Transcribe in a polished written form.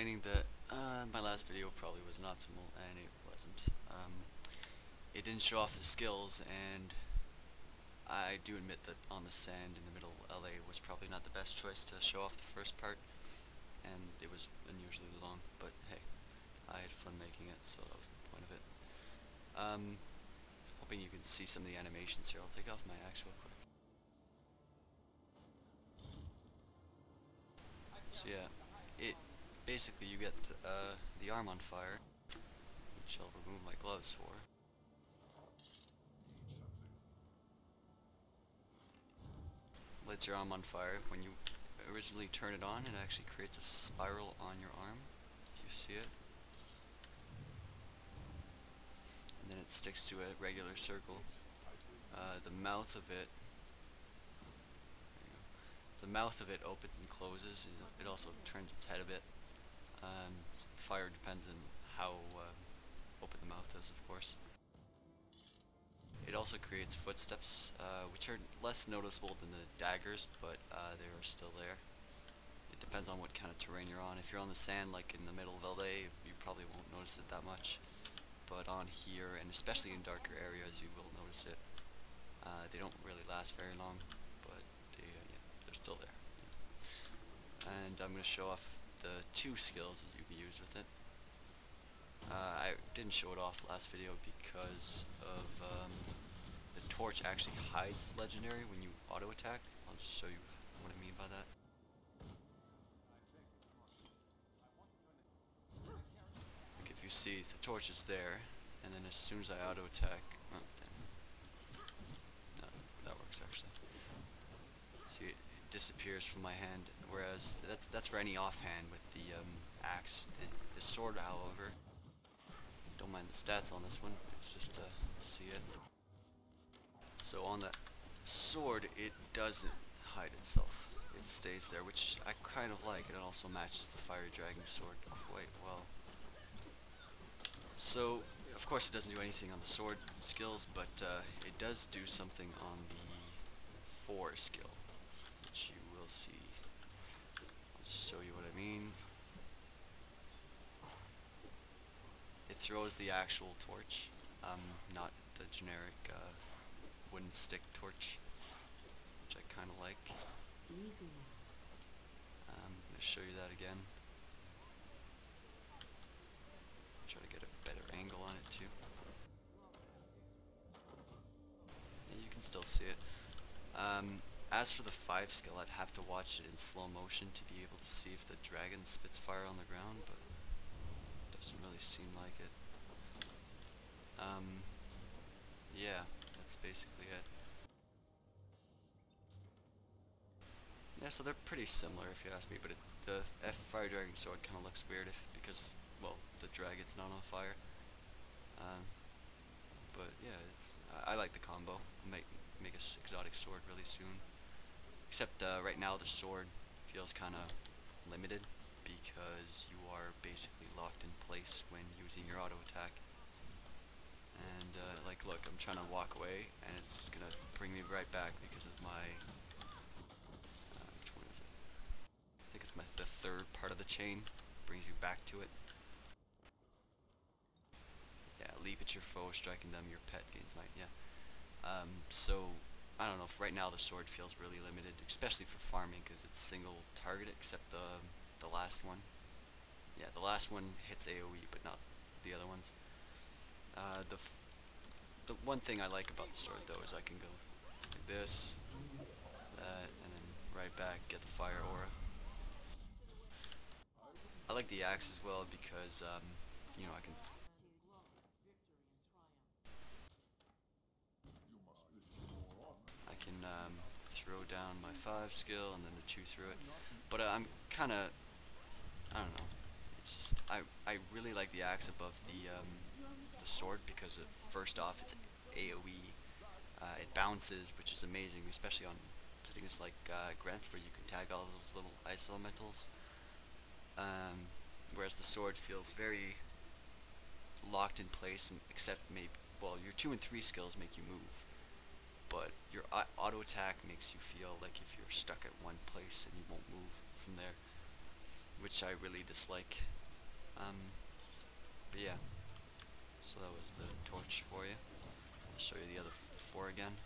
explaining that my last video probably wasn't optimal, and it wasn't. It didn't show off the skills, and I do admit that on the sand in the middle of LA was probably not the best choice to show off the first part, and it was unusually long, but hey, I had fun making it, so that was the point of it. Hoping you can see some of the animations here. I'll take off my axe real quick. So yeah, it basically you get the arm on fire, which I'll remove my gloves for. Lights your arm on fire. When you originally turn it on, it actually creates a spiral on your arm, if you see it. And then it sticks to a regular circle. The mouth of it, the mouth of it opens and closes. It also turns its head a bit. Fire depends on how open the mouth is, of course. It also creates footsteps, which are less noticeable than the daggers, but they are still there. It depends on what kind of terrain you're on. If you're on the sand, like in the middle of LA, you probably won't notice it that much. But on here, and especially in darker areas, you will notice it. They don't really last very long, but yeah, they're still there. Yeah. And I'm going to show off the two skills that you can use with it. I didn't show it off last video because of the torch actually hides the legendary when you auto attack. I'll just show you what I mean by that. Like if you see, the torch is there, and then as soon as I auto attack, oh, no, that works actually. See, it disappears from my hand. Whereas that's for any offhand with the axe. The sword, however, don't mind the stats on this one. It's just to see it. So on the sword, it doesn't hide itself. It stays there, which I kind of like. It also matches the Fire Dragon sword quite well. So, of course, it doesn't do anything on the sword skills, but it does do something on the 4 skill, which you will see. I'll just show you what I mean. It throws the actual torch, not the generic wooden stick torch, which I kind of like. Easy now. I'm going to show you that again. Try to get a better angle on it too. And you can still see it. As for the 5 skill, I'd have to watch it in slow motion to be able to see if the dragon spits fire on the ground, but it doesn't really seem like it. Yeah, that's basically it. Yeah, so they're pretty similar if you ask me, but the Fire Dragon sword kind of looks weird because, well, the dragon's not on fire. But yeah, I like the combo. I'll make a exotic sword really soon. Except right now the sword feels kind of limited because you are basically locked in place when using your auto attack. And like, look, I'm trying to walk away, and it's just gonna bring me right back because of my. Which one is it? I think it's the 3rd part of the chain. Brings you back to it. Yeah, leap at your foe, striking them. Your pet gains might. Yeah. So I don't know. Right now the sword feels really limited, especially for farming because it's single target, except the last one. Yeah, the last one hits AOE, but not the other ones. The one thing I like about the sword though is I can go like this, that, and then right back, get the fire aura. I like the axe as well because you know, I can throw down my 5 skill and then the 2 through it. But I'm kind of, I don't know. It's just I really like the axe above the sword because first off it's AOE. It bounces, which is amazing, especially on things like Grenth where you can tag all those little ice elementals. Whereas the sword feels very locked in place, except maybe, well, your 2 and 3 skills make you move, but your auto attack makes you feel like if you're stuck at one place and you won't move from there, which I really dislike. But yeah, so that was the torch for you. I'll show you the other four again.